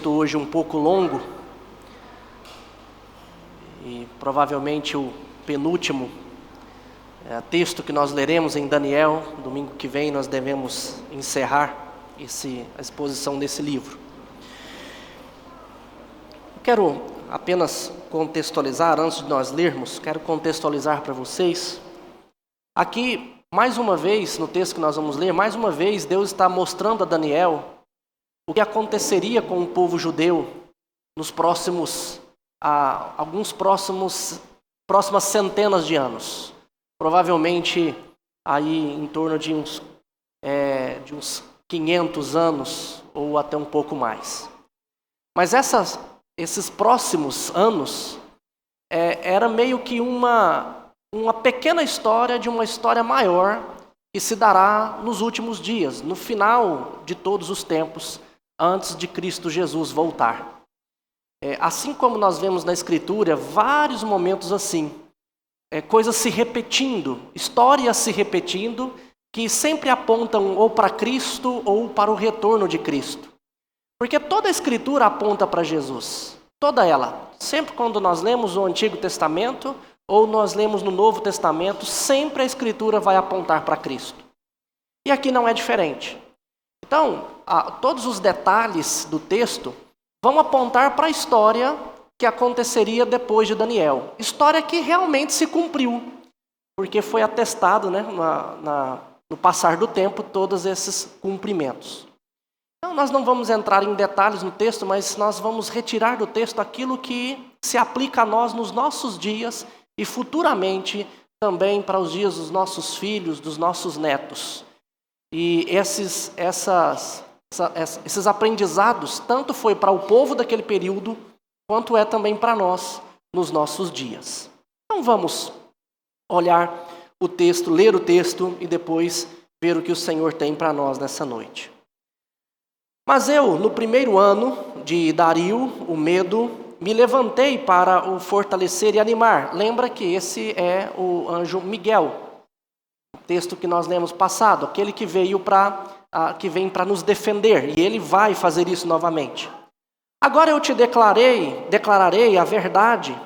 texto hoje um pouco longo, e provavelmente o penúltimo texto que nós leremos em Daniel. Domingo que vem nós devemos encerrar a exposição desse livro. Quero apenas contextualizar, antes de nós lermos, quero contextualizar para vocês. Aqui, mais uma vez, no texto que nós vamos ler, mais uma vez Deus está mostrando a Daniel o que aconteceria com o povo judeu nos próximas centenas de anos. Provavelmente aí em torno de uns 500 anos ou até um pouco mais. Mas esses próximos anos era meio que uma pequena história de uma história maior que se dará nos últimos dias, no final de todos os tempos, antes de Cristo Jesus voltar. Assim como nós vemos na Escritura, vários momentos assim, coisas se repetindo, histórias se repetindo, que sempre apontam ou para Cristo ou para o retorno de Cristo. Porque toda a Escritura aponta para Jesus, toda ela. Sempre quando nós lemos o Antigo Testamento ou nós lemos no Novo Testamento, sempre a Escritura vai apontar para Cristo. E aqui não é diferente. Então, todos os detalhes do texto vão apontar para a história que aconteceria depois de Daniel. História que realmente se cumpriu, porque foi atestado, no passar do tempo, todos esses cumprimentos. Então, nós não vamos entrar em detalhes no texto, mas nós vamos retirar do texto aquilo que se aplica a nós nos nossos dias e futuramente também para os dias dos nossos filhos, dos nossos netos. E esses aprendizados, tanto foi para o povo daquele período, quanto é também para nós nos nossos dias. Então vamos olhar o texto, ler o texto e depois ver o que o Senhor tem para nós nessa noite. Mas eu, no primeiro ano de Dario, o Medo, me levantei para o fortalecer e animar. Lembra que esse é o anjo Miguel, o texto que nós lemos passado, aquele que vem para nos defender, e ele vai fazer isso novamente. Agora eu te declararei a verdade,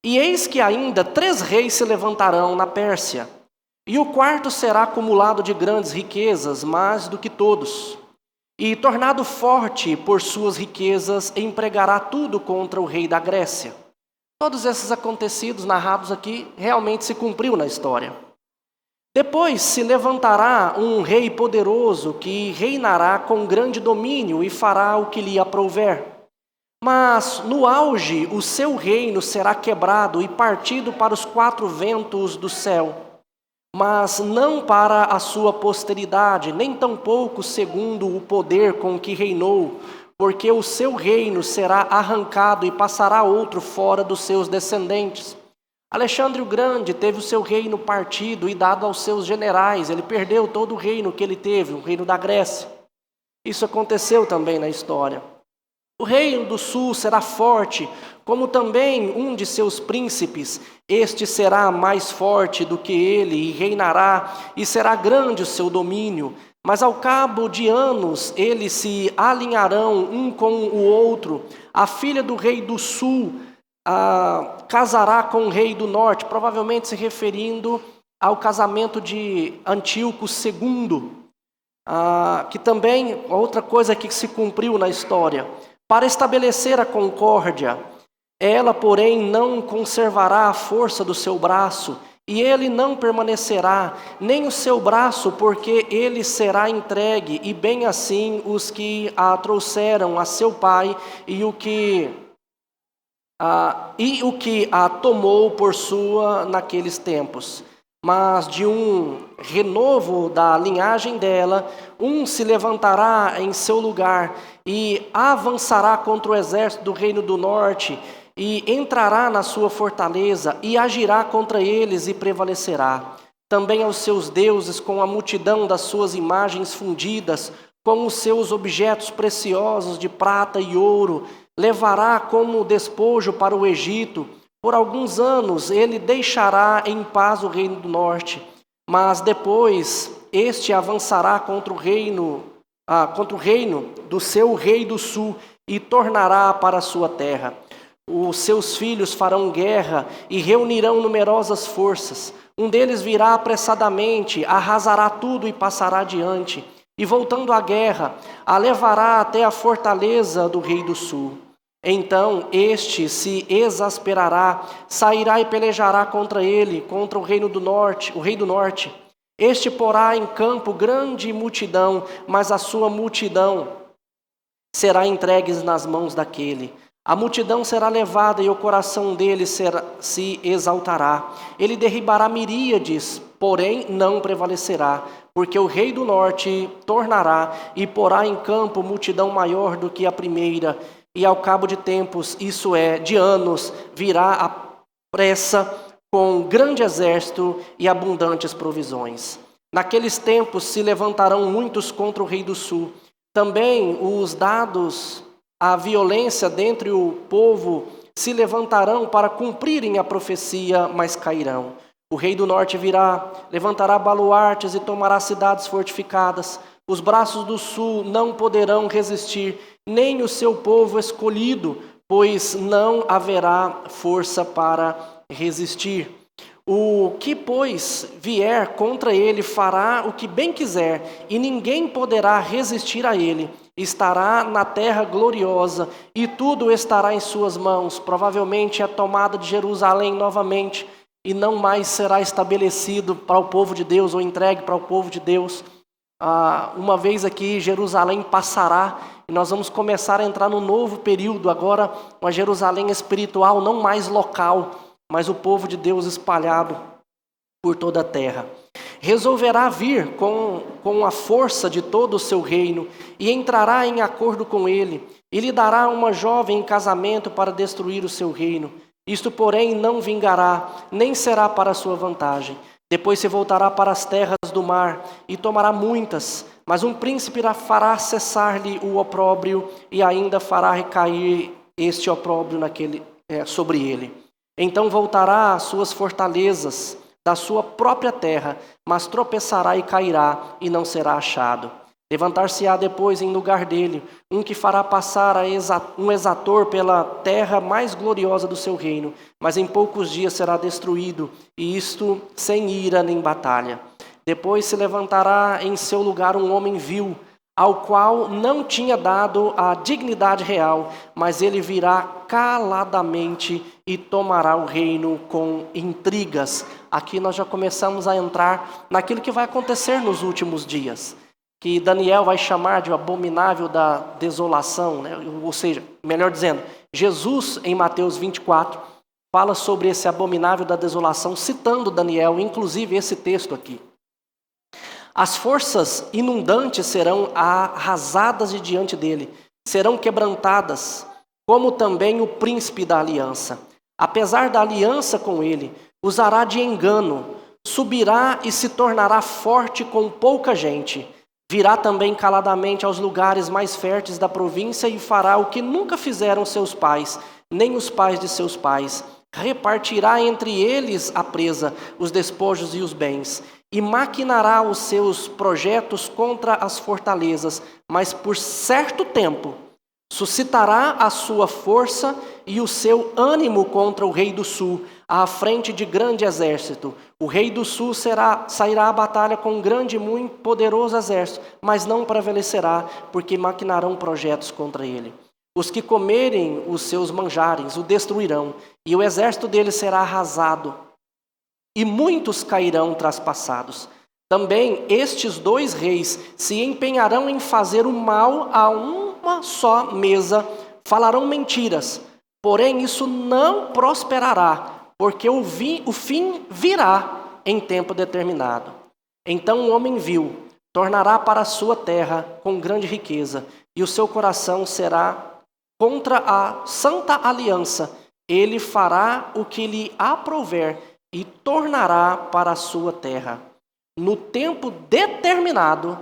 e eis que ainda 3 reis se levantarão na Pérsia, e o quarto será acumulado de grandes riquezas, mais do que todos. E, tornado forte por suas riquezas, empregará tudo contra o rei da Grécia. Todos esses acontecidos narrados aqui realmente se cumpriu na história. Depois se levantará um rei poderoso que reinará com grande domínio e fará o que lhe aprouver. Mas no auge o seu reino será quebrado e partido para os 4 ventos do céu. Mas não para a sua posteridade, nem tampouco segundo o poder com que reinou, porque o seu reino será arrancado e passará outro fora dos seus descendentes. Alexandre o Grande teve o seu reino partido e dado aos seus generais. Ele perdeu todo o reino que ele teve, o reino da Grécia. Isso aconteceu também na história. O reino do sul será forte, como também um de seus príncipes. Este será mais forte do que ele e reinará, e será grande o seu domínio. Mas ao cabo de anos, eles se alinharão um com o outro. A filha do rei do sul casará com o rei do norte, provavelmente se referindo ao casamento de Antíoco II, que também, outra coisa que se cumpriu na história, para estabelecer a concórdia. Ela, porém, não conservará a força do seu braço, e ele não permanecerá, nem o seu braço, porque ele será entregue, e bem assim os que a trouxeram a seu pai, e o que a tomou por sua naqueles tempos. Mas de um renovo da linhagem dela, um se levantará em seu lugar, e avançará contra o exército do reino do norte, e entrará na sua fortaleza, e agirá contra eles e prevalecerá. Também aos seus deuses, com a multidão das suas imagens fundidas, com os seus objetos preciosos de prata e ouro, levará como despojo para o Egito. Por alguns anos ele deixará em paz o reino do norte, mas depois este avançará contra o reino do seu rei do sul, e tornará para a sua terra. Os seus filhos farão guerra e reunirão numerosas forças. Um deles virá apressadamente, arrasará tudo e passará adiante. E voltando à guerra, a levará até a fortaleza do rei do sul. Então este se exasperará, sairá e pelejará contra ele, contra o reino do norte, o rei do norte. Este porá em campo grande multidão, mas a sua multidão será entregue nas mãos daquele. A multidão será levada e o coração dele se exaltará. Ele derribará miríades, porém não prevalecerá, porque o rei do norte tornará e porá em campo multidão maior do que a primeira. E ao cabo de tempos, isso é, de anos, virá a pressa com grande exército e abundantes provisões. Naqueles tempos se levantarão muitos contra o rei do sul. Também os dados à violência dentre o povo se levantarão para cumprirem a profecia, mas cairão. O rei do norte virá, levantará baluartes e tomará cidades fortificadas. Os braços do sul não poderão resistir, nem o seu povo escolhido, pois não haverá força para resistir. O que, pois, vier contra ele fará o que bem quiser, e ninguém poderá resistir a ele. Estará na terra gloriosa, e tudo estará em suas mãos. Provavelmente a tomada de Jerusalém novamente, e não mais será estabelecido para o povo de Deus, ou entregue para o povo de Deus. Uma vez aqui, Jerusalém passará, e nós vamos começar a entrar no novo período, agora uma Jerusalém espiritual, não mais local, mas o povo de Deus espalhado por toda a terra. Resolverá vir com a força de todo o seu reino e entrará em acordo com ele. E lhe dará uma jovem em casamento para destruir o seu reino. Isto, porém, não vingará, nem será para sua vantagem. Depois se voltará para as terras do mar e tomará muitas, mas um príncipe fará cessar-lhe o opróbrio e ainda fará recair este opróbrio sobre ele. Então voltará às suas fortalezas, da sua própria terra, mas tropeçará e cairá, e não será achado. Levantar-se-á depois em lugar dele, um que fará passar um exator pela terra mais gloriosa do seu reino, mas em poucos dias será destruído, e isto sem ira nem batalha. Depois se levantará em seu lugar um homem vil, ao qual não tinha dado a dignidade real, mas ele virá caladamente e tomará o reino com intrigas. Aqui nós já começamos a entrar naquilo que vai acontecer nos últimos dias, que Daniel vai chamar de abominável da desolação, né? Ou seja, melhor dizendo, Jesus em Mateus 24 fala sobre esse abominável da desolação, citando Daniel, inclusive esse texto aqui. As forças inundantes serão arrasadas de diante dele, serão quebrantadas, como também o príncipe da aliança. Apesar da aliança com ele, usará de engano, subirá e se tornará forte com pouca gente. Virá também caladamente aos lugares mais férteis da província e fará o que nunca fizeram seus pais, nem os pais de seus pais. Repartirá entre eles a presa, os despojos e os bens. E maquinará os seus projetos contra as fortalezas, mas por certo tempo suscitará a sua força e o seu ânimo contra o rei do sul, à frente de grande exército. O rei do sul sairá à batalha com um grande e muito poderoso exército, mas não prevalecerá, porque maquinarão projetos contra ele. Os que comerem os seus manjares o destruirão, e o exército dele será arrasado, e muitos cairão traspassados. Também estes dois reis se empenharão em fazer o mal a uma só mesa, falarão mentiras, porém isso não prosperará, porque o fim virá em tempo determinado. Então o homem vil tornará para a sua terra com grande riqueza, e o seu coração será contra a santa aliança. Ele fará o que lhe aprouver e tornará para a sua terra. No tempo determinado,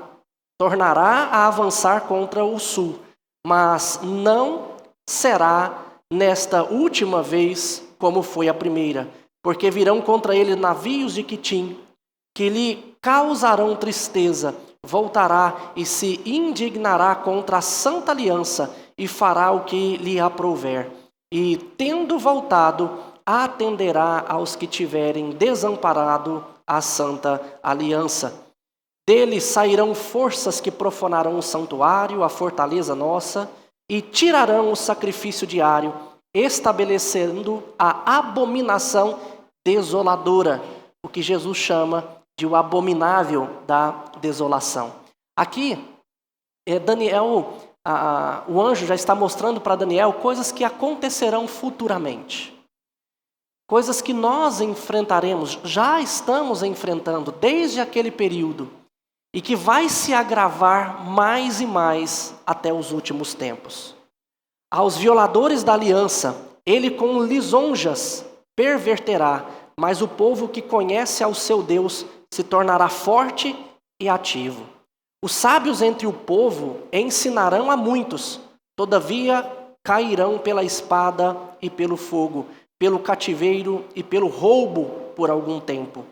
tornará a avançar contra o sul, mas não será nesta última vez como foi a primeira, porque virão contra ele navios de Quitim, que lhe causarão tristeza. Voltará e se indignará contra a santa aliança e fará o que lhe aprouver. E, tendo voltado, atenderá aos que tiverem desamparado a santa aliança. Dele sairão forças que profanarão o santuário, a fortaleza nossa, e tirarão o sacrifício diário, estabelecendo a abominação desoladora, o que Jesus chama de o abominável da desolação. Aqui, Daniel, o anjo já está mostrando para Daniel coisas que acontecerão futuramente. Coisas que nós enfrentaremos, já estamos enfrentando desde aquele período, e que vai se agravar mais e mais até os últimos tempos. Aos violadores da aliança, ele com lisonjas perverterá, mas o povo que conhece ao seu Deus se tornará forte e ativo. Os sábios entre o povo ensinarão a muitos, todavia cairão pela espada e pelo fogo, pelo cativeiro e pelo roubo por algum tempo.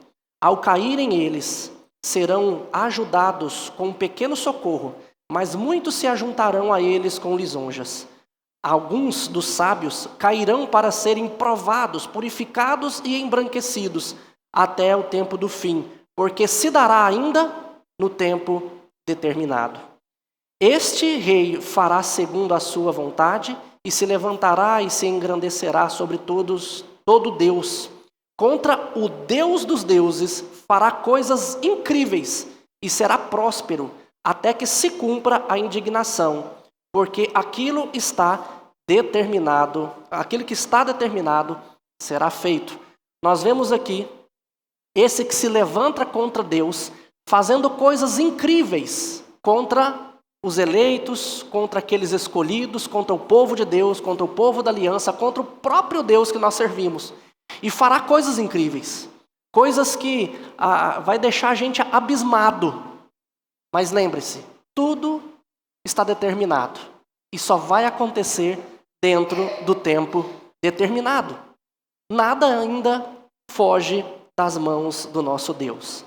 Ao caírem eles, serão ajudados com um pequeno socorro, mas muitos se ajuntarão a eles com lisonjas. Alguns dos sábios cairão para serem provados, purificados e embranquecidos até o tempo do fim, porque se dará ainda no tempo determinado. Este rei fará segundo a sua vontade e se levantará e se engrandecerá sobre todo Deus. Contra o Deus dos deuses fará coisas incríveis e será próspero até que se cumpra a indignação, porque aquilo que está determinado será feito. Nós vemos aqui esse que se levanta contra Deus, fazendo coisas incríveis contra os eleitos, contra aqueles escolhidos, contra o povo de Deus, contra o povo da aliança, contra o próprio Deus que nós servimos. E fará coisas incríveis, coisas que vai deixar a gente abismado. Mas lembre-se, tudo está determinado e só vai acontecer dentro do tempo determinado. Nada ainda foge das mãos do nosso Deus.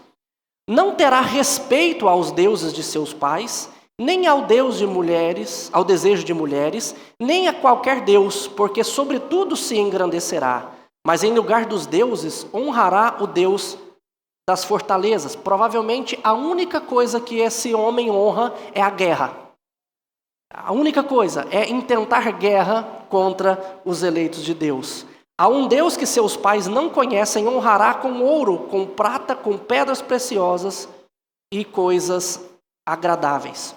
Não terá respeito aos deuses de seus pais, nem ao Deus de mulheres, ao desejo de mulheres, nem a qualquer Deus, porque sobretudo se engrandecerá. Mas em lugar dos deuses, honrará o Deus das fortalezas. Provavelmente a única coisa que esse homem honra é a guerra. A única coisa é intentar guerra contra os eleitos de Deus. A um Deus que seus pais não conhecem, honrará com ouro, com prata, com pedras preciosas e coisas agradáveis.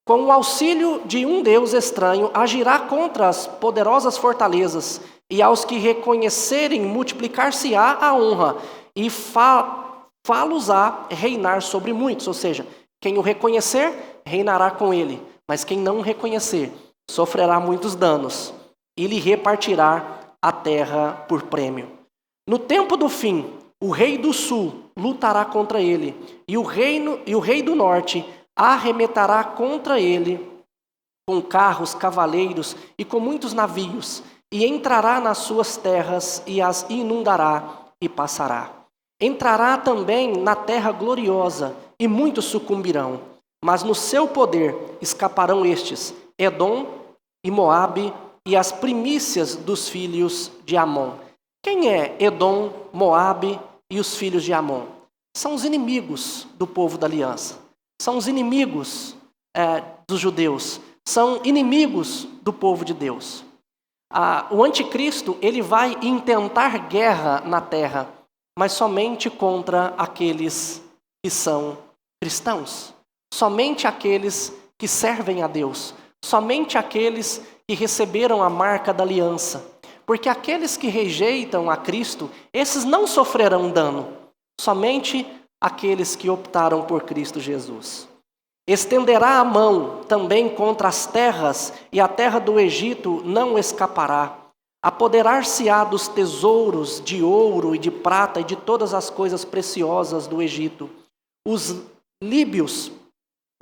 Com o auxílio de um Deus estranho, agirá contra as poderosas fortalezas, e aos que reconhecerem, multiplicar-se-á a honra, e fá-los-á reinar sobre muitos. Ou seja, quem o reconhecer, reinará com ele, mas quem não o reconhecer, sofrerá muitos danos, e lhe repartirá a terra por prêmio. No tempo do fim, o rei do sul lutará contra ele, e o rei do norte arremeterá contra ele com carros, cavaleiros e com muitos navios, e entrará nas suas terras e as inundará e passará. Entrará também na terra gloriosa, e muitos sucumbirão, mas no seu poder escaparão estes, Edom e Moabe, e as primícias dos filhos de Amon. Quem é Edom, Moabe e os filhos de Amon? São os inimigos do povo da aliança. São os inimigos dos judeus. São inimigos do povo de Deus. O anticristo, ele vai intentar guerra na terra, mas somente contra aqueles que são cristãos. Somente aqueles que servem a Deus. Somente aqueles que receberam a marca da aliança. Porque aqueles que rejeitam a Cristo, esses não sofrerão dano. Somente aqueles que optaram por Cristo Jesus. Estenderá a mão também contra as terras, e a terra do Egito não escapará. Apoderar-se-á dos tesouros de ouro e de prata e de todas as coisas preciosas do Egito. Os líbios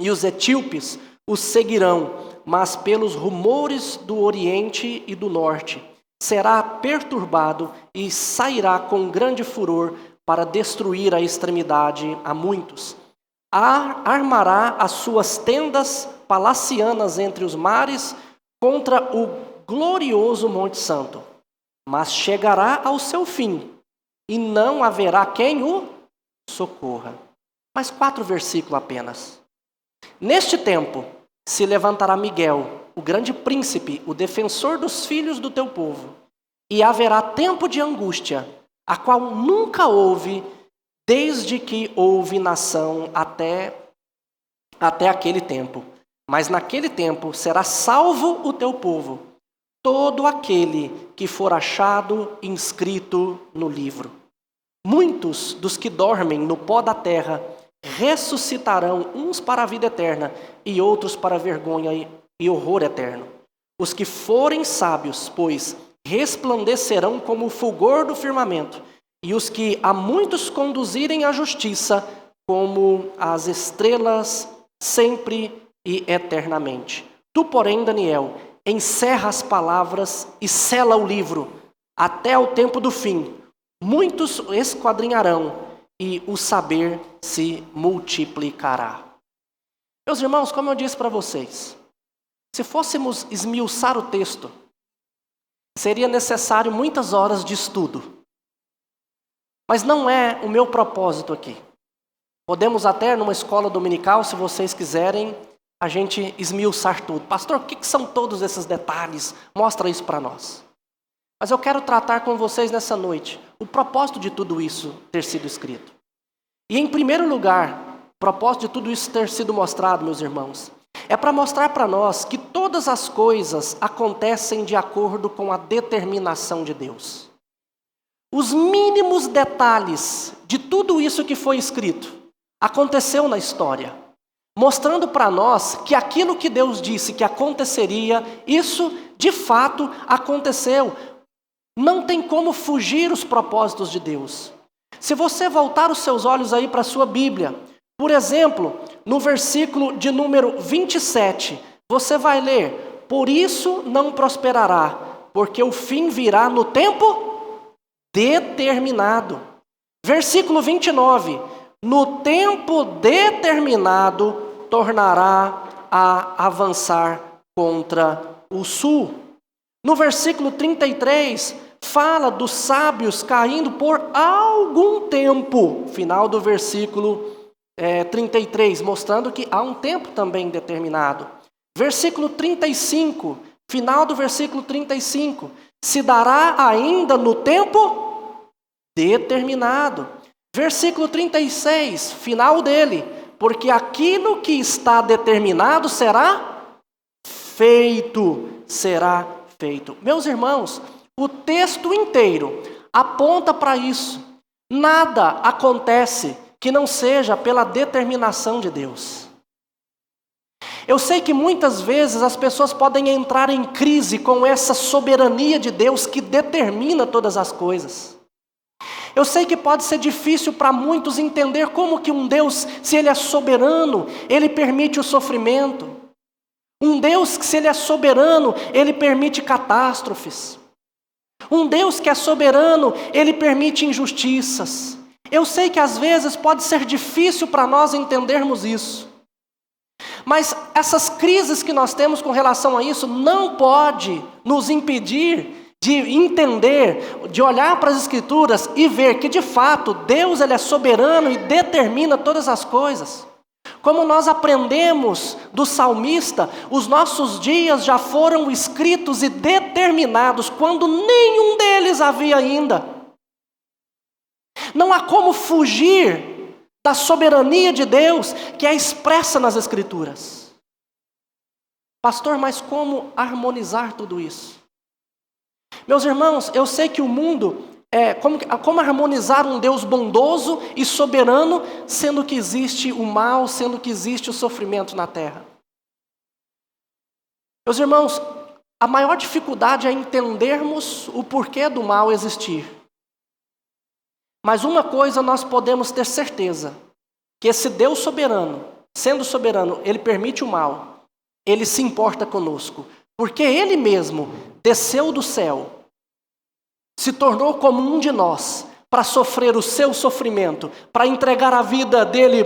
e os etíopes os seguirão, mas pelos rumores do Oriente e do Norte será perturbado e sairá com grande furor para destruir a extremidade a muitos. Armará as suas tendas palacianas entre os mares, contra o glorioso Monte Santo, mas chegará ao seu fim, e não haverá quem o socorra. Mais 4 versículos apenas. Neste tempo se levantará Miguel, o grande príncipe, o defensor dos filhos do teu povo, e haverá tempo de angústia, a qual nunca houve, desde que houve nação até aquele tempo. Mas naquele tempo será salvo o teu povo, todo aquele que for achado inscrito no livro. Muitos dos que dormem no pó da terra ressuscitarão, uns para a vida eterna e outros para a vergonha e horror eterno. Os que forem sábios, pois, resplandecerão como o fulgor do firmamento, e os que a muitos conduzirem à justiça, como as estrelas, sempre e eternamente. Tu, porém, Daniel, encerra as palavras e sela o livro, até o tempo do fim. Muitos esquadrinharão, e o saber se multiplicará. Meus irmãos, como eu disse para vocês, se fôssemos esmiuçar o texto, seria necessário muitas horas de estudo. Mas não é o meu propósito aqui. Podemos até, numa escola dominical, se vocês quiserem, a gente esmiuçar tudo. Pastor, o que são todos esses detalhes? Mostra isso para nós. Mas eu quero tratar com vocês nessa noite o propósito de tudo isso ter sido escrito. E em primeiro lugar, o propósito de tudo isso ter sido mostrado, meus irmãos, é para mostrar para nós que todas as coisas acontecem de acordo com a determinação de Deus. Os mínimos detalhes de tudo isso que foi escrito aconteceu na história, mostrando para nós que aquilo que Deus disse que aconteceria, isso de fato aconteceu. Não tem como fugir os propósitos de Deus. Se você voltar os seus olhos aí para a sua Bíblia, por exemplo, no versículo de número 27, você vai ler: por isso não prosperará, porque o fim virá no tempo determinado. Versículo 29, no tempo determinado tornará a avançar contra o sul. No versículo 33, fala dos sábios caindo por algum tempo. Final do versículo 33, mostrando que há um tempo também determinado. Versículo 35, final do versículo 35, se dará ainda no tempo determinado. Versículo 36, final dele, porque aquilo que está determinado será feito, será feito. Meus irmãos, o texto inteiro aponta para isso. Nada acontece que não seja pela determinação de Deus. Eu sei que muitas vezes as pessoas podem entrar em crise com essa soberania de Deus que determina todas as coisas. Eu sei que pode ser difícil para muitos entender como que um Deus, se Ele é soberano, Ele permite o sofrimento. Um Deus que, se Ele é soberano, Ele permite catástrofes. Um Deus que é soberano, Ele permite injustiças. Eu sei que às vezes pode ser difícil para nós entendermos isso. Mas essas crises que nós temos com relação a isso não pode nos impedir de entender, de olhar para as Escrituras e ver que de fato Deus Ele é soberano e determina todas as coisas. Como nós aprendemos do salmista, os nossos dias já foram escritos e determinados quando nenhum deles havia ainda. Não há como fugir da soberania de Deus que é expressa nas Escrituras. Pastor, mas como harmonizar tudo isso? Meus irmãos, eu sei que o mundo... Como harmonizar um Deus bondoso e soberano, sendo que existe o mal, sendo que existe o sofrimento na terra? Meus irmãos, a maior dificuldade é entendermos o porquê do mal existir. Mas uma coisa nós podemos ter certeza, que esse Deus soberano, sendo soberano, Ele permite o mal, Ele se importa conosco, porque Ele mesmo desceu do céu, se tornou como um de nós, para sofrer o seu sofrimento, para entregar a vida dele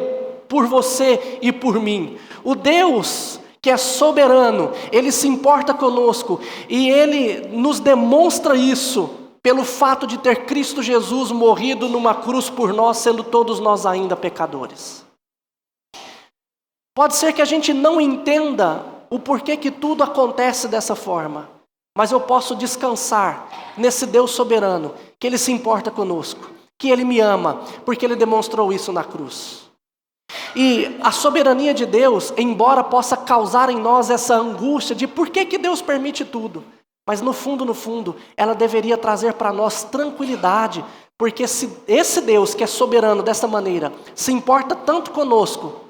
por você e por mim. O Deus que é soberano, Ele se importa conosco e Ele nos demonstra isso pelo fato de ter Cristo Jesus morrido numa cruz por nós, sendo todos nós ainda pecadores. Pode ser que a gente não entenda o porquê que tudo acontece dessa forma, mas eu posso descansar nesse Deus soberano, que Ele se importa conosco, que Ele me ama, porque Ele demonstrou isso na cruz. E a soberania de Deus, embora possa causar em nós essa angústia de por que Deus permite tudo, mas no fundo, ela deveria trazer para nós tranquilidade, porque se esse Deus que é soberano dessa maneira, se importa tanto conosco,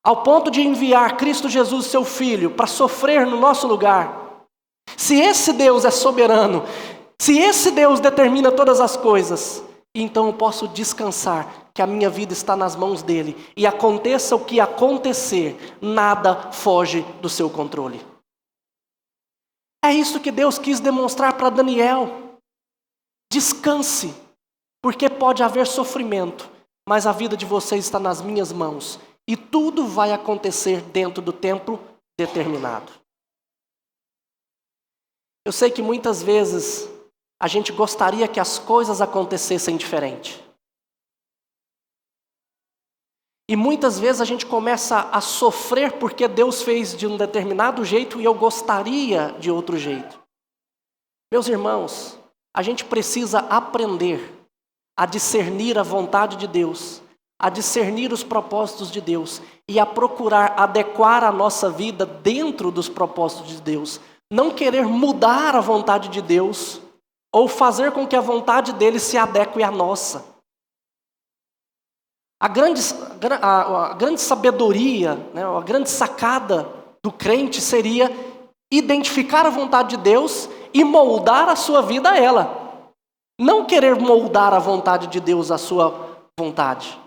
ao ponto de enviar Cristo Jesus, seu Filho, para sofrer no nosso lugar, se esse Deus é soberano, se esse Deus determina todas as coisas, então eu posso descansar que a minha vida está nas mãos dele, e aconteça o que acontecer, nada foge do seu controle. É isso que Deus quis demonstrar para Daniel. Descanse, porque pode haver sofrimento, mas a vida de vocês está nas minhas mãos, e tudo vai acontecer dentro do tempo determinado. Eu sei que muitas vezes a gente gostaria que as coisas acontecessem diferente. E muitas vezes a gente começa a sofrer porque Deus fez de um determinado jeito e eu gostaria de outro jeito. Meus irmãos, a gente precisa aprender a discernir a vontade de Deus, a discernir os propósitos de Deus e a procurar adequar a nossa vida dentro dos propósitos de Deus. Não querer mudar a vontade de Deus ou fazer com que a vontade dele se adeque à nossa. A grande sabedoria, né, a grande sacada do crente seria identificar a vontade de Deus e moldar a sua vida a ela. Não querer moldar a vontade de Deus à sua vontade.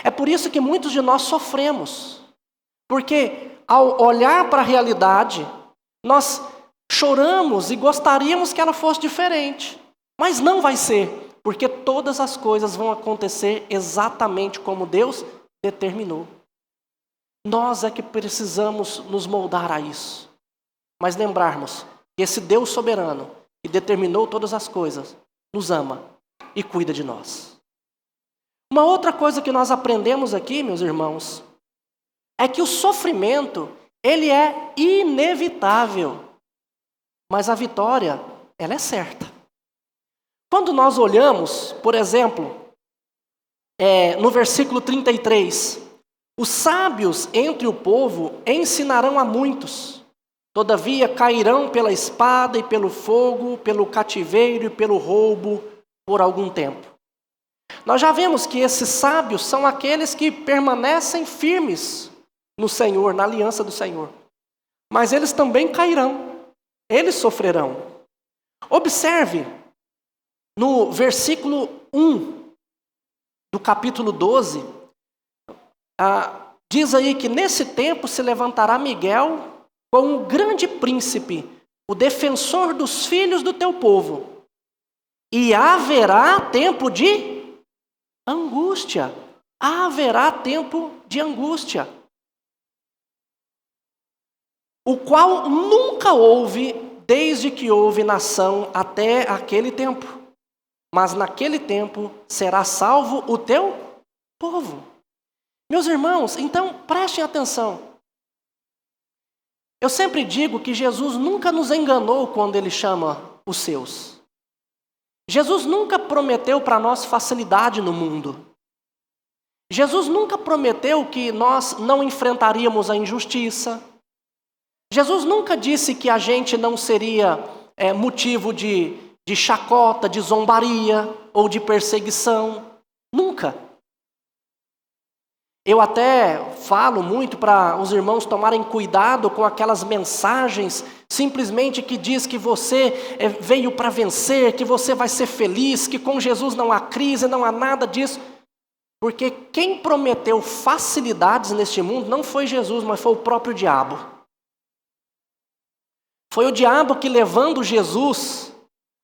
É por isso que muitos de nós sofremos. Porque ao olhar para a realidade, nós choramos e gostaríamos que ela fosse diferente. Mas não vai ser. Porque todas as coisas vão acontecer exatamente como Deus determinou. Nós é que precisamos nos moldar a isso. Mas lembrarmos que esse Deus soberano, que determinou todas as coisas, nos ama e cuida de nós. Uma outra coisa que nós aprendemos aqui, meus irmãos, é que o sofrimento, ele é inevitável. Mas a vitória, ela é certa. Quando nós olhamos, por exemplo, no versículo 33, os sábios entre o povo ensinarão a muitos, todavia cairão pela espada e pelo fogo, pelo cativeiro e pelo roubo por algum tempo. Nós já vemos que esses sábios são aqueles que permanecem firmes no Senhor, na aliança do Senhor. Mas eles também cairão, eles sofrerão. Observe, no versículo 1 do capítulo 12, diz aí que nesse tempo se levantará Miguel como o grande príncipe, o defensor dos filhos do teu povo. E haverá tempo de angústia. Haverá tempo de angústia. O qual nunca houve desde que houve nação até aquele tempo. Mas naquele tempo será salvo o teu povo. Meus irmãos, então prestem atenção. Eu sempre digo que Jesus nunca nos enganou quando Ele chama os seus. Jesus nunca prometeu para nós facilidade no mundo. Jesus nunca prometeu que nós não enfrentaríamos a injustiça. Jesus nunca disse que a gente não seria motivo de chacota, de zombaria ou de perseguição. Nunca. Eu até falo muito para os irmãos tomarem cuidado com aquelas mensagens simplesmente que diz que você veio para vencer, que você vai ser feliz, que com Jesus não há crise, não há nada disso. Porque quem prometeu facilidades neste mundo não foi Jesus, mas foi o próprio diabo. Foi o diabo que, levando Jesus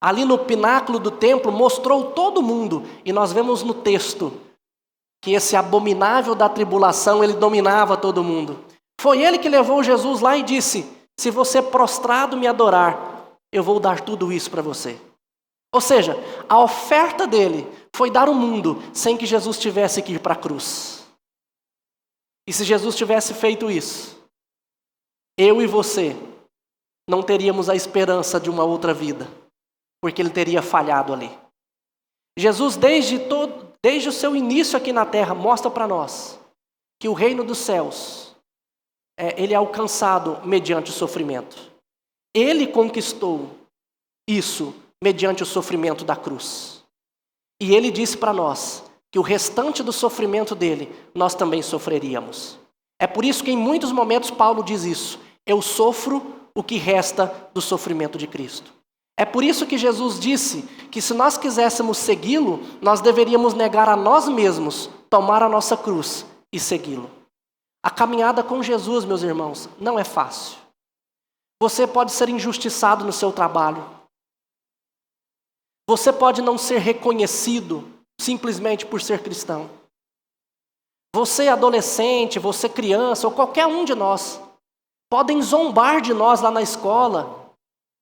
ali no pináculo do templo, mostrou todo mundo. E nós vemos no texto que esse abominável da tribulação, ele dominava todo mundo. Foi ele que levou Jesus lá e disse: se você prostrado me adorar, eu vou dar tudo isso para você. Ou seja, a oferta dele foi dar o mundo sem que Jesus tivesse que ir para a cruz. E se Jesus tivesse feito isso, eu e você não teríamos a esperança de uma outra vida, porque ele teria falhado ali. Jesus, desde o seu início aqui na terra, mostra para nós que o reino dos céus, ele é alcançado mediante o sofrimento. Ele conquistou isso mediante o sofrimento da cruz. E ele disse para nós que o restante do sofrimento dele, nós também sofreríamos. É por isso que em muitos momentos Paulo diz isso: eu sofro o que resta do sofrimento de Cristo. É por isso que Jesus disse que se nós quiséssemos segui-lo, nós deveríamos negar a nós mesmos, tomar a nossa cruz e segui-lo. A caminhada com Jesus, meus irmãos, não é fácil. Você pode ser injustiçado no seu trabalho. Você pode não ser reconhecido simplesmente por ser cristão. Você adolescente, você criança, ou qualquer um de nós, podem zombar de nós lá na escola,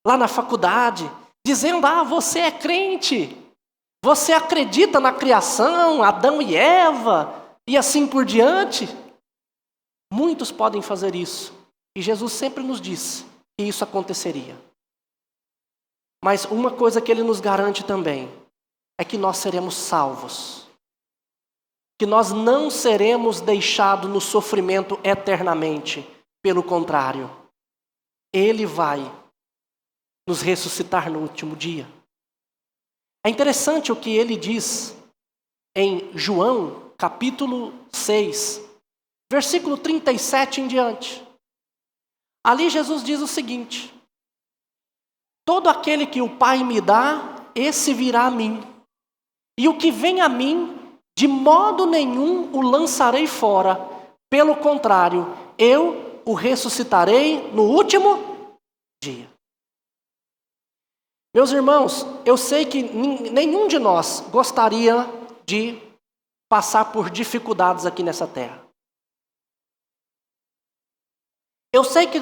lá na faculdade, dizendo: você é crente, você acredita na criação, Adão e Eva, e assim por diante. Muitos podem fazer isso, e Jesus sempre nos disse que isso aconteceria. Mas uma coisa que ele nos garante também é que nós seremos salvos, que nós não seremos deixados no sofrimento eternamente. Pelo contrário, ele vai nos ressuscitar no último dia. É interessante o que ele diz em João, capítulo 6, versículo 37 em diante. Ali Jesus diz o seguinte: todo aquele que o Pai me dá, esse virá a mim. E o que vem a mim, de modo nenhum o lançarei fora. Pelo contrário, eu o ressuscitarei no último dia. Meus irmãos, eu sei que nenhum de nós gostaria de passar por dificuldades aqui nessa terra. Eu sei que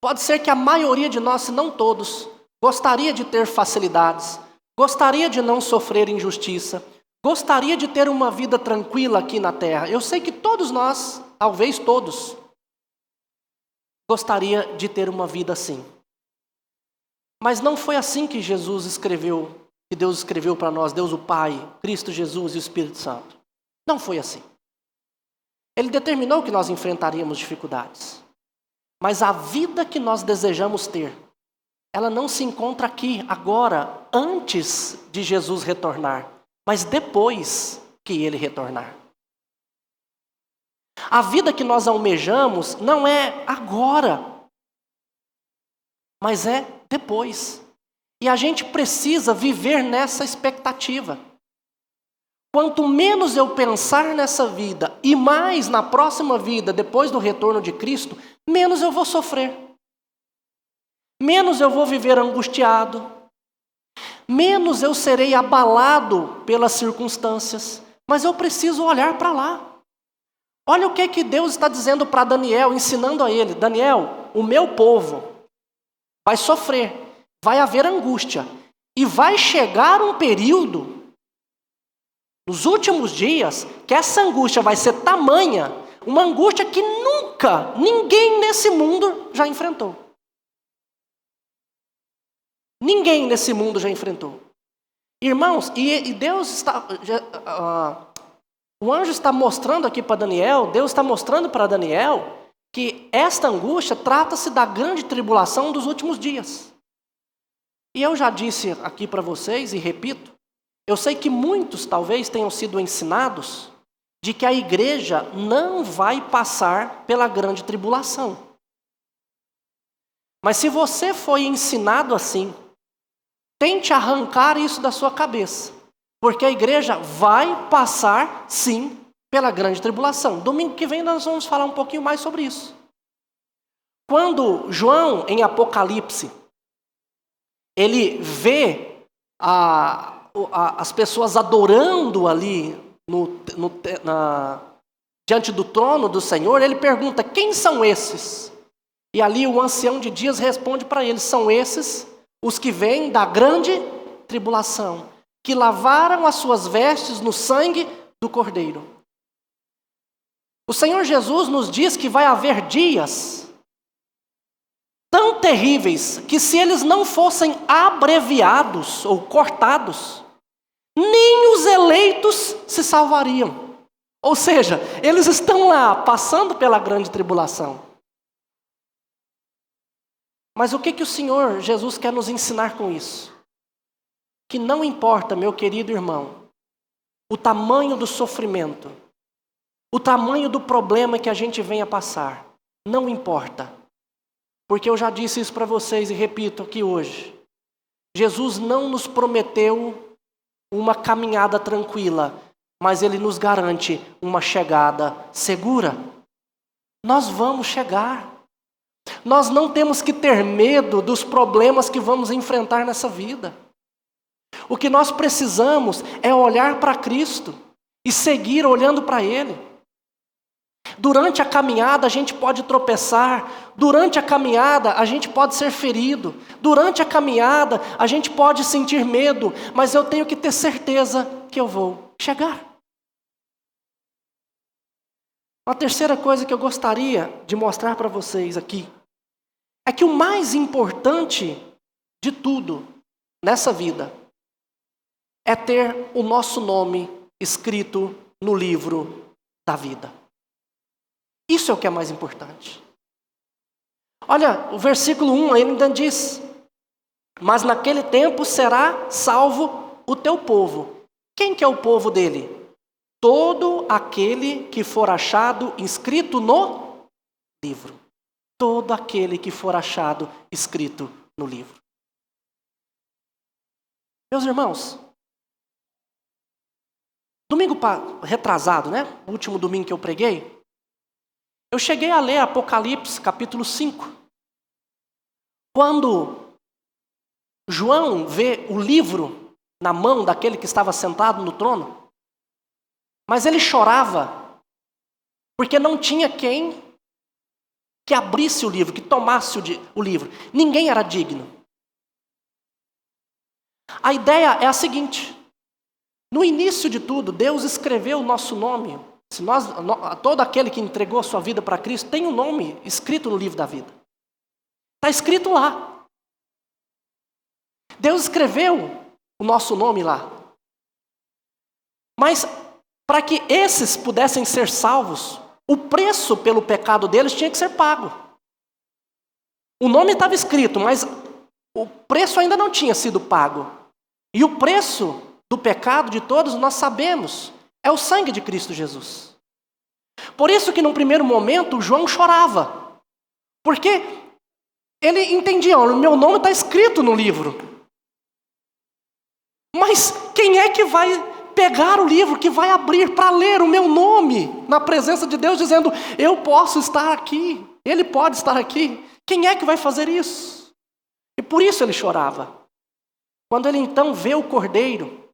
pode ser que a maioria de nós, se não todos, gostaria de ter facilidades, gostaria de não sofrer injustiça, gostaria de ter uma vida tranquila aqui na terra. Eu sei que todos nós, talvez todos, gostaria de ter uma vida assim. Mas não foi assim que Jesus escreveu, que Deus escreveu para nós, Deus o Pai, Cristo Jesus e o Espírito Santo. Não foi assim. Ele determinou que nós enfrentaríamos dificuldades. Mas a vida que nós desejamos ter, ela não se encontra aqui, agora, antes de Jesus retornar, mas depois que ele retornar. A vida que nós almejamos não é agora, mas é depois. E a gente precisa viver nessa expectativa. Quanto menos eu pensar nessa vida e mais na próxima vida, depois do retorno de Cristo, menos eu vou sofrer. Menos eu vou viver angustiado. Menos eu serei abalado pelas circunstâncias. Mas eu preciso olhar para lá. Olha o que Deus está dizendo para Daniel, ensinando a ele. Daniel, o meu povo vai sofrer, vai haver angústia. E vai chegar um período, nos últimos dias, que essa angústia vai ser tamanha, uma angústia que nunca ninguém nesse mundo já enfrentou. Ninguém nesse mundo já enfrentou. Irmãos, e Deus está... o anjo está mostrando aqui para Daniel, Deus está mostrando para Daniel que esta angústia trata-se da grande tribulação dos últimos dias. E eu já disse aqui para vocês, e repito, eu sei que muitos talvez tenham sido ensinados de que a igreja não vai passar pela grande tribulação. Mas se você foi ensinado assim, tente arrancar isso da sua cabeça. Porque a igreja vai passar, sim, pela grande tribulação. Domingo que vem nós vamos falar um pouquinho mais sobre isso. Quando João, em Apocalipse, ele vê as pessoas adorando ali diante do trono do Senhor, ele pergunta: quem são esses? E ali o ancião de dias responde para ele: são esses os que vêm da grande tribulação, que lavaram as suas vestes no sangue do Cordeiro. O Senhor Jesus nos diz que vai haver dias tão terríveis que, se eles não fossem abreviados ou cortados, nem os eleitos se salvariam. Ou seja, eles estão lá passando pela grande tribulação. Mas o que o Senhor Jesus quer nos ensinar com isso? Que não importa, meu querido irmão, o tamanho do sofrimento, o tamanho do problema que a gente venha passar, não importa. Porque eu já disse isso para vocês e repito aqui hoje. Jesus não nos prometeu uma caminhada tranquila, mas Ele nos garante uma chegada segura. Nós vamos chegar. Nós não temos que ter medo dos problemas que vamos enfrentar nessa vida. O que nós precisamos é olhar para Cristo e seguir olhando para Ele. Durante a caminhada a gente pode tropeçar, durante a caminhada a gente pode ser ferido, durante a caminhada a gente pode sentir medo, mas eu tenho que ter certeza que eu vou chegar. Uma terceira coisa que eu gostaria de mostrar para vocês aqui é que o mais importante de tudo nessa vida é ter o nosso nome escrito no livro da vida. Isso é o que é mais importante. Olha, o versículo 1 ainda diz: mas naquele tempo será salvo o teu povo. Quem que é o povo dele? Todo aquele que for achado inscrito no livro. Todo aquele que for achado escrito no livro. Meus irmãos, domingo retrasado, né? O último domingo que eu preguei, eu cheguei a ler Apocalipse, capítulo 5. Quando João vê o livro na mão daquele que estava sentado no trono, mas ele chorava, porque não tinha quem que abrisse o livro, que tomasse o livro. Ninguém era digno. A ideia é a seguinte: no início de tudo, Deus escreveu o nosso nome. Se todo aquele que entregou a sua vida para Cristo tem um nome escrito no livro da vida. Está escrito lá. Deus escreveu o nosso nome lá. Mas para que esses pudessem ser salvos, o preço pelo pecado deles tinha que ser pago. O nome estava escrito, mas o preço ainda não tinha sido pago. E o preço do pecado de todos nós sabemos. É o sangue de Cristo Jesus. Por isso que num primeiro momento João chorava. Porque ele entendia: o meu nome está escrito no livro. Mas quem é que vai pegar o livro, que vai abrir para ler o meu nome na presença de Deus, dizendo: eu posso estar aqui, Ele pode estar aqui? Quem é que vai fazer isso? E por isso ele chorava. Quando ele então vê o Cordeiro,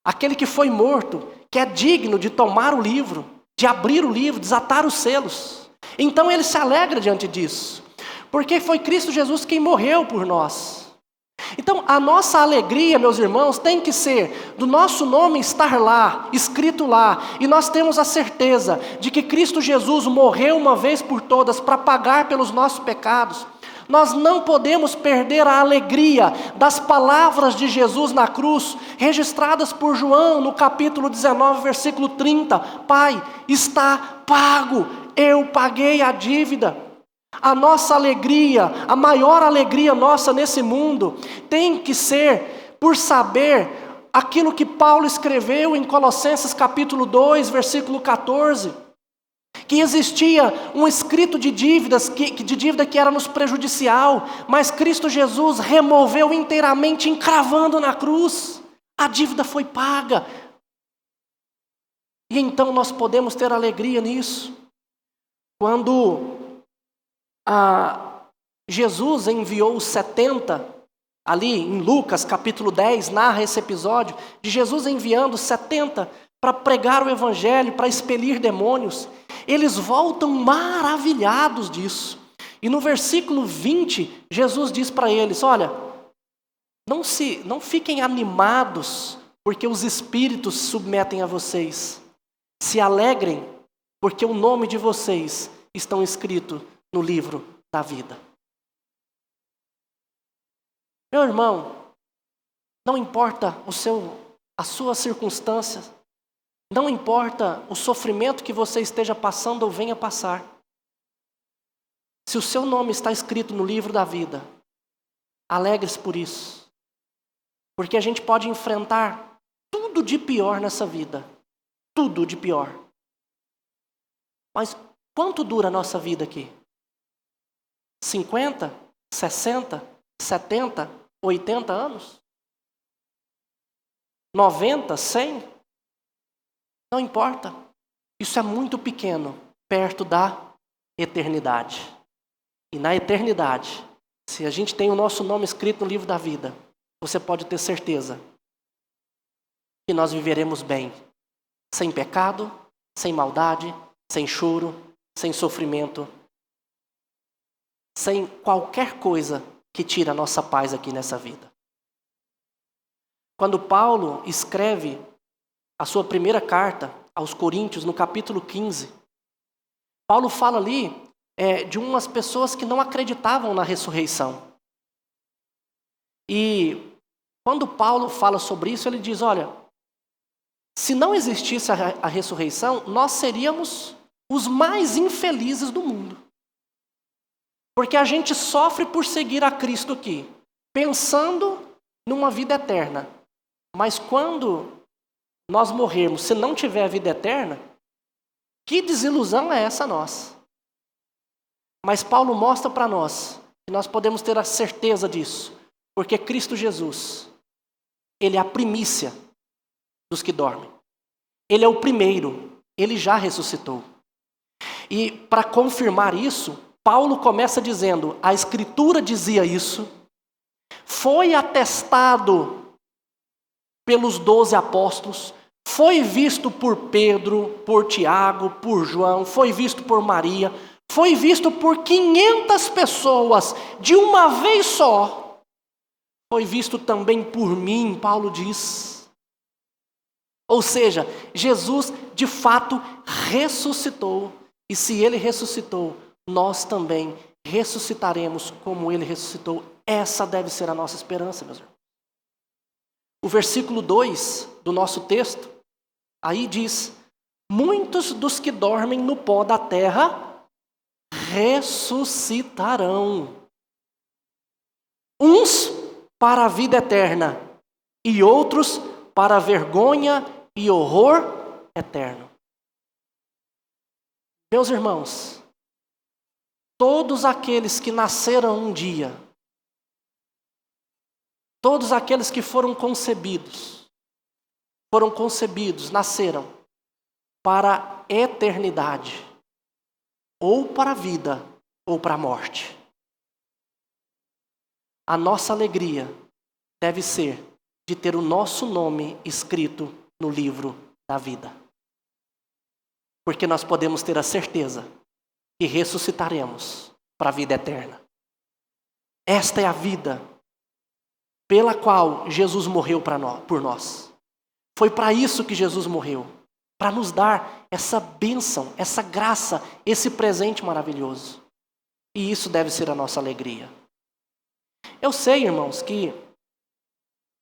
aquele que foi morto, que é digno de tomar o livro, de abrir o livro, desatar os selos, então ele se alegra diante disso, porque foi Cristo Jesus quem morreu por nós. Então a nossa alegria, meus irmãos, tem que ser do nosso nome estar lá, escrito lá, e nós temos a certeza de que Cristo Jesus morreu uma vez por todas para pagar pelos nossos pecados. Nós não podemos perder a alegria das palavras de Jesus na cruz, registradas por João no capítulo 19, versículo 30. Pai, está pago, eu paguei a dívida. A nossa alegria, a maior alegria nossa nesse mundo, tem que ser por saber aquilo que Paulo escreveu em Colossenses capítulo 2, versículo 14. Que existia um escrito de dívidas, de dívida que era nos prejudicial, mas Cristo Jesus removeu inteiramente, encravando na cruz. A dívida foi paga. E então nós podemos ter alegria nisso. Quando Jesus enviou os 70, ali em Lucas capítulo 10, narra esse episódio, de Jesus enviando os 70 para pregar o evangelho, para expelir demônios, eles voltam maravilhados disso. E no versículo 20, Jesus diz para eles: olha, não fiquem animados porque os espíritos se submetem a vocês. Se alegrem porque o nome de vocês estão escrito no livro da vida. Meu irmão, não importa a sua circunstância, não importa o sofrimento que você esteja passando ou venha passar. Se o seu nome está escrito no livro da vida, alegre-se por isso. Porque a gente pode enfrentar tudo de pior nessa vida. Tudo de pior. Mas quanto dura a nossa vida aqui? 50, 60, 70, 80 anos? 90, 100? Não importa. Isso é muito pequeno perto da eternidade. E na eternidade, se a gente tem o nosso nome escrito no livro da vida, você pode ter certeza que nós viveremos bem, sem pecado, sem maldade, sem choro, sem sofrimento, sem qualquer coisa que tire a nossa paz aqui nessa vida. Quando Paulo escreve a sua primeira carta aos Coríntios, no capítulo 15, Paulo fala ali de umas pessoas que não acreditavam na ressurreição. E quando Paulo fala sobre isso, ele diz: olha, se não existisse a ressurreição, nós seríamos os mais infelizes do mundo. Porque a gente sofre por seguir a Cristo aqui, pensando numa vida eterna. Mas quando nós morrermos, se não tiver a vida eterna, que desilusão é essa nossa? Mas Paulo mostra para nós que nós podemos ter a certeza disso, porque Cristo Jesus, Ele é a primícia dos que dormem. Ele é o primeiro, Ele já ressuscitou. E para confirmar isso, Paulo começa dizendo: a Escritura dizia isso, foi atestado pelos 12 apóstolos, foi visto por Pedro, por Tiago, por João, foi visto por Maria, foi visto por 500 pessoas de uma vez só, foi visto também por mim, Paulo diz. Ou seja, Jesus de fato ressuscitou, e se Ele ressuscitou, nós também ressuscitaremos como Ele ressuscitou. Essa deve ser a nossa esperança, meus irmãos. O versículo 2 do nosso texto, aí diz: muitos dos que dormem no pó da terra ressuscitarão. Uns para a vida eterna e outros para a vergonha e horror eterno. Meus irmãos, todos aqueles que nasceram um dia, todos aqueles que foram concebidos, nasceram para a eternidade, ou para a vida, ou para a morte. A nossa alegria deve ser de ter o nosso nome escrito no livro da vida. Porque nós podemos ter a certeza que ressuscitaremos para a vida eterna. Esta é a vida pela qual Jesus morreu por nós. Foi para isso que Jesus morreu, para nos dar essa bênção, essa graça, esse presente maravilhoso. E isso deve ser a nossa alegria. Eu sei, irmãos, que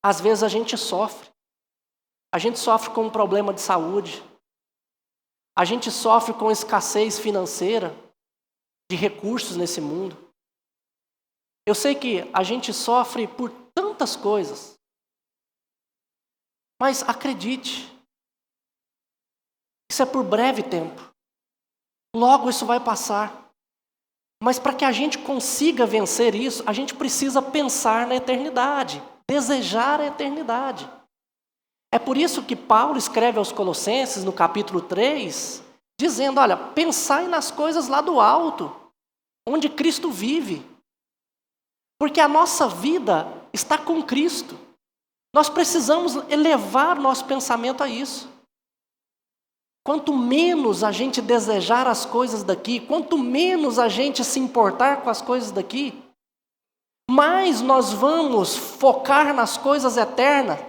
às vezes a gente sofre. A gente sofre com um problema de saúde. A gente sofre com escassez financeira, de recursos nesse mundo. Eu sei que a gente sofre por tantas coisas. Mas acredite, isso é por breve tempo. Logo isso vai passar. Mas para que a gente consiga vencer isso, a gente precisa pensar na eternidade, desejar a eternidade. É por isso que Paulo escreve aos Colossenses, no capítulo 3, dizendo: olha, pensai nas coisas lá do alto, onde Cristo vive. Porque a nossa vida está com Cristo. Nós precisamos elevar nosso pensamento a isso. Quanto menos a gente desejar as coisas daqui, quanto menos a gente se importar com as coisas daqui, mais nós vamos focar nas coisas eternas,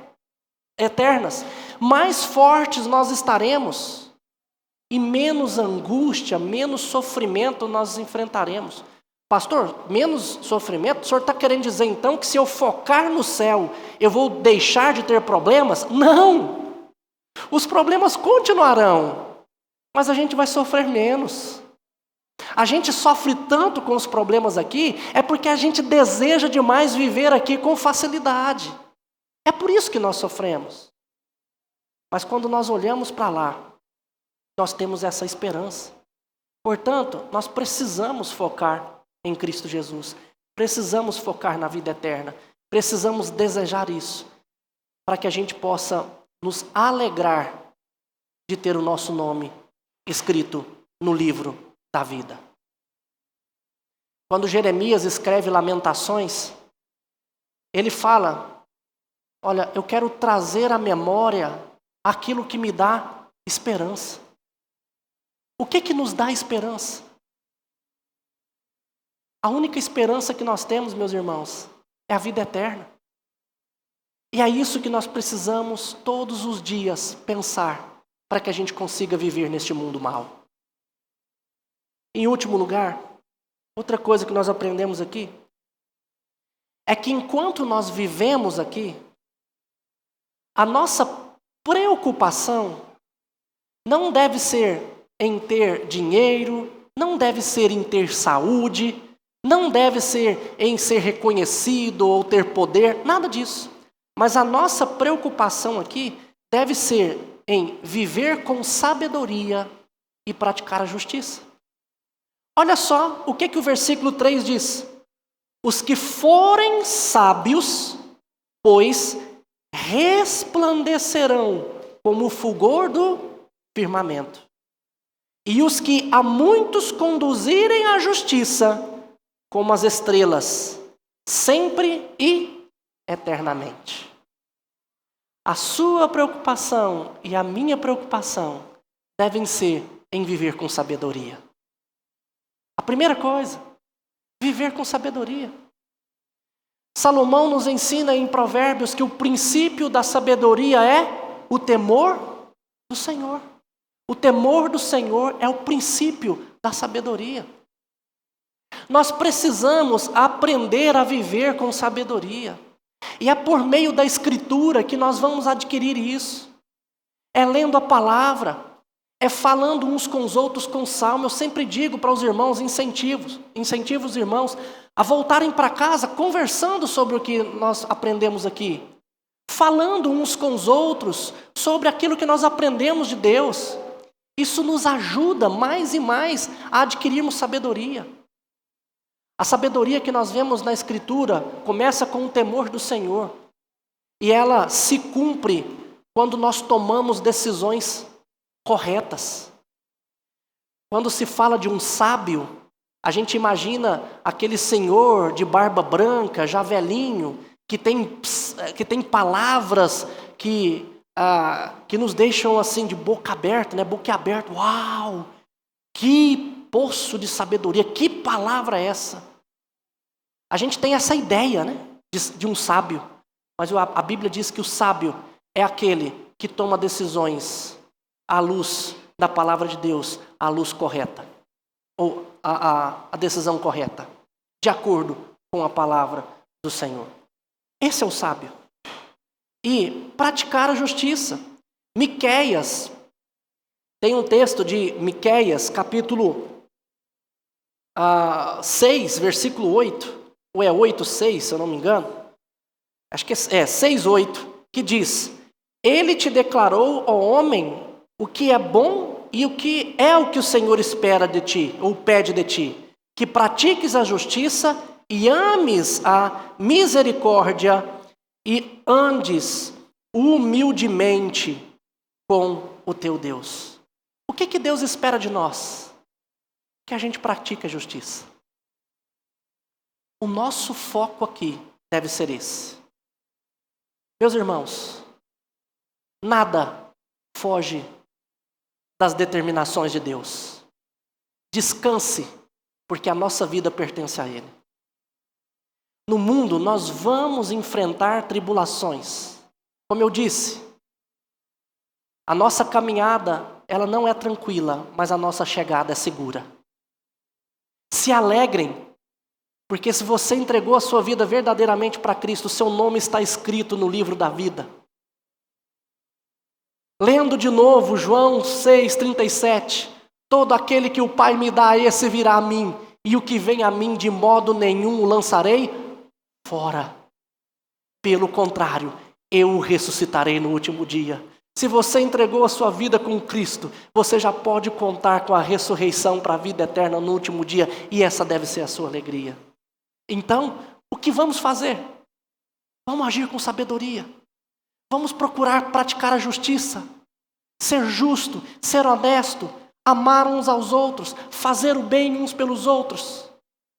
mais fortes nós estaremos e menos angústia, menos sofrimento nós enfrentaremos. Pastor, menos sofrimento? O senhor está querendo dizer então que se eu focar no céu, eu vou deixar de ter problemas? Não! Os problemas continuarão, mas a gente vai sofrer menos. A gente sofre tanto com os problemas aqui, é porque a gente deseja demais viver aqui com facilidade. É por isso que nós sofremos. Mas quando nós olhamos para lá, nós temos essa esperança. Portanto, nós precisamos focar em Cristo Jesus. Precisamos focar na vida eterna. Precisamos desejar isso, para que a gente possa nos alegrar de ter o nosso nome escrito no livro da vida. Quando Jeremias escreve Lamentações, ele fala: olha, eu quero trazer à memória aquilo que me dá esperança. O que nos dá esperança? A única esperança que nós temos, meus irmãos, é a vida eterna. E é isso que nós precisamos todos os dias pensar para que a gente consiga viver neste mundo mau. Em último lugar, outra coisa que nós aprendemos aqui é que enquanto nós vivemos aqui, a nossa preocupação não deve ser em ter dinheiro, não deve ser em ter saúde, não deve ser em ser reconhecido ou ter poder, nada disso. Mas a nossa preocupação aqui deve ser em viver com sabedoria e praticar a justiça. Olha só o que o versículo 3 diz. Os que forem sábios, pois resplandecerão como o fulgor do firmamento. E os que a muitos conduzirem à justiça, como as estrelas, sempre e eternamente. A sua preocupação e a minha preocupação devem ser em viver com sabedoria. A primeira coisa, viver com sabedoria. Salomão nos ensina em Provérbios que o princípio da sabedoria é o temor do Senhor. O temor do Senhor é o princípio da sabedoria. Nós precisamos aprender a viver com sabedoria. E é por meio da Escritura que nós vamos adquirir isso. É lendo a palavra, é falando uns com os outros com salmo. Eu sempre digo para os irmãos, incentivo os irmãos a voltarem para casa conversando sobre o que nós aprendemos aqui. Falando uns com os outros sobre aquilo que nós aprendemos de Deus. Isso nos ajuda mais e mais a adquirirmos sabedoria. A sabedoria que nós vemos na Escritura começa com o temor do Senhor. E ela se cumpre quando nós tomamos decisões corretas. Quando se fala de um sábio, a gente imagina aquele senhor de barba branca, já velhinho, que tem palavras que nos deixam assim de boca aberta, né? Boca aberta. Uau! Que poço de sabedoria, que palavra é essa? A gente tem essa ideia, né, de um sábio, mas a Bíblia diz que o sábio é aquele que toma decisões à luz da palavra de Deus, à luz correta, ou a decisão correta, de acordo com a palavra do Senhor. Esse é o sábio. E praticar a justiça. Miqueias, tem um texto de Miqueias, capítulo 6, versículo 8, ou é 8:6, se eu não me engano, acho que é 6:8, que diz: Ele te declarou, ó homem, o que é bom e o que o Senhor espera de ti, ou pede de ti, que pratiques a justiça e ames a misericórdia e andes humildemente com o teu Deus. O que Deus espera de nós? Que a gente pratique a justiça. O nosso foco aqui deve ser esse. Meus irmãos, nada foge das determinações de Deus. Descanse, porque a nossa vida pertence a Ele. No mundo, nós vamos enfrentar tribulações. Como eu disse, a nossa caminhada, ela não é tranquila, mas a nossa chegada é segura. Se alegrem, porque se você entregou a sua vida verdadeiramente para Cristo, seu nome está escrito no livro da vida. Lendo de novo João 6,37, todo aquele que o Pai me dá, esse virá a mim, e o que vem a mim de modo nenhum o lançarei fora. Pelo contrário, eu o ressuscitarei no último dia. Se você entregou a sua vida com Cristo, você já pode contar com a ressurreição para a vida eterna no último dia, e essa deve ser a sua alegria. Então, o que vamos fazer? Vamos agir com sabedoria. Vamos procurar praticar a justiça, ser justo, ser honesto, amar uns aos outros, fazer o bem uns pelos outros.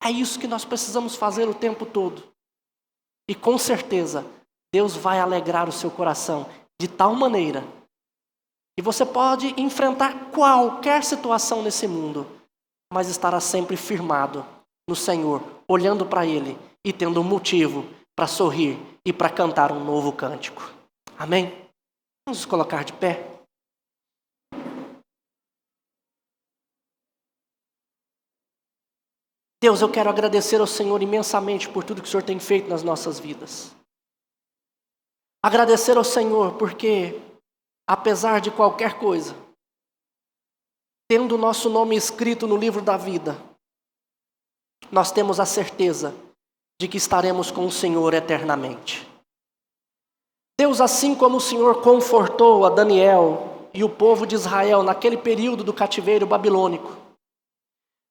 É isso que nós precisamos fazer o tempo todo. E com certeza, Deus vai alegrar o seu coração de tal maneira que você pode enfrentar qualquer situação nesse mundo, mas estará sempre firmado no Senhor, olhando para Ele e tendo um motivo para sorrir e para cantar um novo cântico. Amém? Vamos nos colocar de pé. Deus, eu quero agradecer ao Senhor imensamente por tudo que o Senhor tem feito nas nossas vidas. Agradecer ao Senhor porque, apesar de qualquer coisa, tendo o nosso nome escrito no livro da vida, nós temos a certeza de que estaremos com o Senhor eternamente. Deus, assim como o Senhor confortou a Daniel e o povo de Israel naquele período do cativeiro babilônico,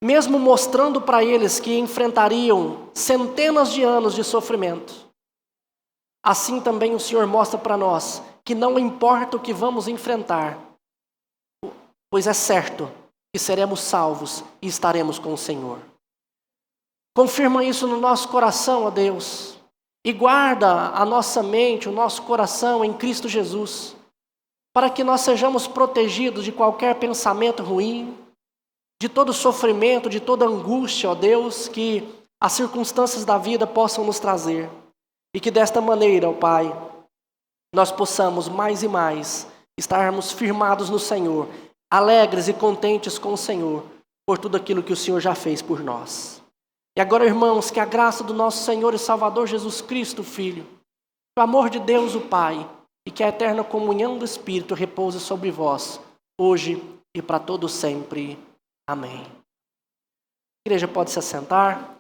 mesmo mostrando para eles que enfrentariam centenas de anos de sofrimento, assim também o Senhor mostra para nós que não importa o que vamos enfrentar, pois é certo que seremos salvos e estaremos com o Senhor. Confirma isso no nosso coração, ó Deus, e guarda a nossa mente, o nosso coração em Cristo Jesus, para que nós sejamos protegidos de qualquer pensamento ruim, de todo sofrimento, de toda angústia, ó Deus, que as circunstâncias da vida possam nos trazer. E que desta maneira, ó Pai, nós possamos mais e mais estarmos firmados no Senhor, alegres e contentes com o Senhor, por tudo aquilo que o Senhor já fez por nós. E agora, irmãos, que a graça do nosso Senhor e Salvador Jesus Cristo, Filho, o amor de Deus, o Pai, e que a eterna comunhão do Espírito repouse sobre vós, hoje e para todo sempre. Amém. A igreja pode se assentar.